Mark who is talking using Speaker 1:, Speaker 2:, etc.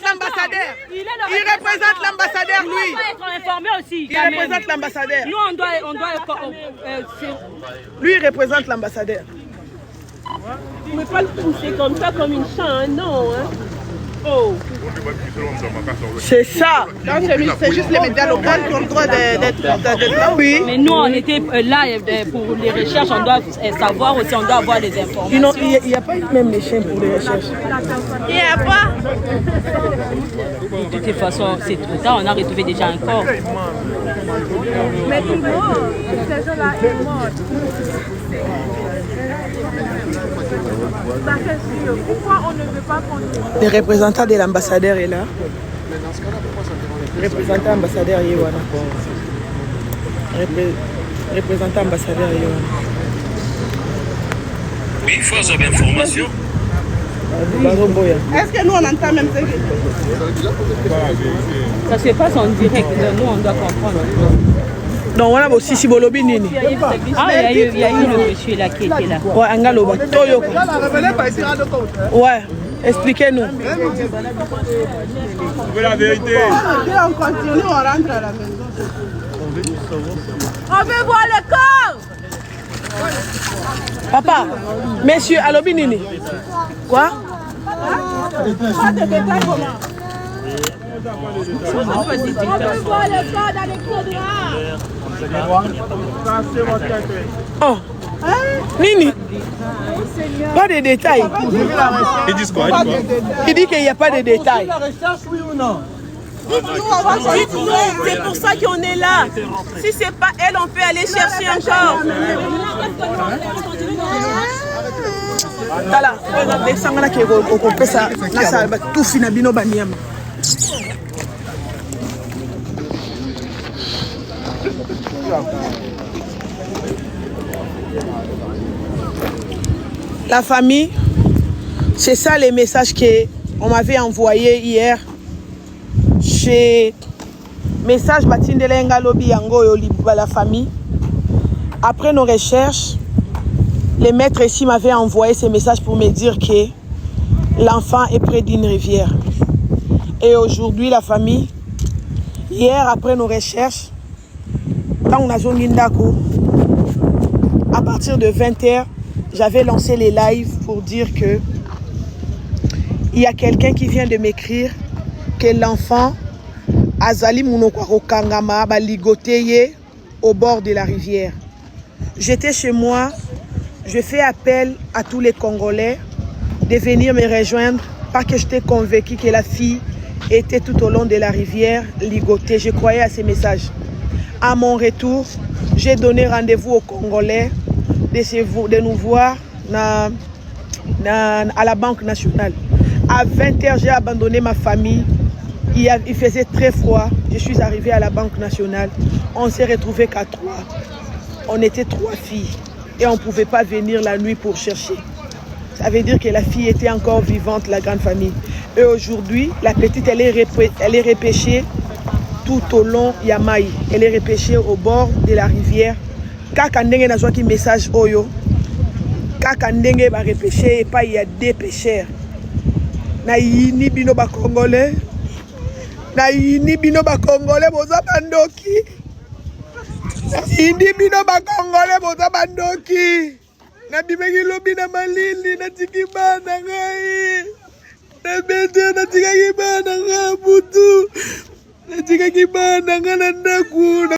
Speaker 1: l'ambassadeur. Il représente l'ambassadeur, lui.
Speaker 2: On doit être informé aussi.
Speaker 1: Il représente l'ambassadeur.
Speaker 2: Nous, on doit
Speaker 1: lui, il représente l'ambassadeur.
Speaker 2: Vous ne pouvez pas le pousser comme ça, comme une chaîne, non. Hein? Oh.
Speaker 1: C'est ça. C'est juste les médias locaux qui ont le droit d'être là, oui.
Speaker 2: Mais nous, on était là pour les recherches, on doit savoir aussi, on doit avoir les informations.
Speaker 1: Il n'y a pas même les chaînes pour les recherches.
Speaker 2: Il n'y a pas. De toute façon, c'est trop tard, on a retrouvé déjà un corps.
Speaker 3: Mais il mort. Ces gens-là, ils morts. Pourquoi on ne veut pas continuer?
Speaker 1: Le représentant de l'ambassadeur est là. Le représentant ambassadeur est là. Représentant ambassadeur est là.
Speaker 4: Oui, il faut avoir information.
Speaker 1: Est-ce que nous on entend même ce que
Speaker 2: Ça se passe en direct, nous on doit comprendre.
Speaker 1: donc on a aussi si bolobi nini.
Speaker 2: Ah, il y a eu le monsieur là qui était là.
Speaker 1: Ouais, angaloba. Toyoko. Ouais, expliquez-nous.
Speaker 4: La vérité.
Speaker 1: On continue, on rentre à la maison.
Speaker 3: On veut voir le corps.
Speaker 1: Papa, monsieur alobi nini. Quoi?
Speaker 3: Pas de détails comment? On veut voir le corps dans les couloirs.
Speaker 1: Oh, nini? Pas de détails.
Speaker 4: Ils disent quoi?
Speaker 1: Il dit qu'il n'y a pas de détails.
Speaker 2: C'est pour ça qu'on est là. Si c'est pas elle, on peut aller chercher encore.
Speaker 1: Tala, regardez ça, on a fait ça, tout fini bino baniama. La famille, c'est ça les messages qu'on m'avait envoyés hier chez message Batindelenga Lobi Yango la famille. Après nos recherches, les maîtres ici m'avaient envoyé ces messages pour me dire que l'enfant est près d'une rivière. Et aujourd'hui, la famille, hier après nos recherches, quand on a joué à partir de 20h, j'avais lancé les lives pour dire que il y a quelqu'un qui vient de m'écrire que l'enfant Azali Munokwaro Kangama baligoteye au bord de la rivière. J'étais chez moi, je fais appel à tous les Congolais de venir me rejoindre parce que j'étais convaincue que la fille était tout au long de la rivière ligotée. Je croyais à ces messages. À mon retour, j'ai donné rendez-vous aux Congolais de nous voir à la Banque nationale. À 20h, j'ai abandonné ma famille. Il faisait très froid. Je suis arrivée à la Banque nationale. On s'est retrouvés qu'à 3. On était 3 filles. Et on ne pouvait pas venir la nuit pour chercher. Ça veut dire que la fille était encore vivante, la grande famille. Et aujourd'hui, la petite, elle est repêchée tout au long Yamaï. Elle est repêchée au bord de la rivière. Kaka ndenge na qui message oyo. Kaka ndenge ba repêcher et pas il y a des pêcheurs. Na yini bino ba Congolais. Na yini bino ba Congolais boza bandoki. Na yini bino ba Congolais boza bandoki. Na bimeki lobi na malili na tikibana ngai. Na bete na tikibana ngai butu. Na tikibana ngai na ndaku.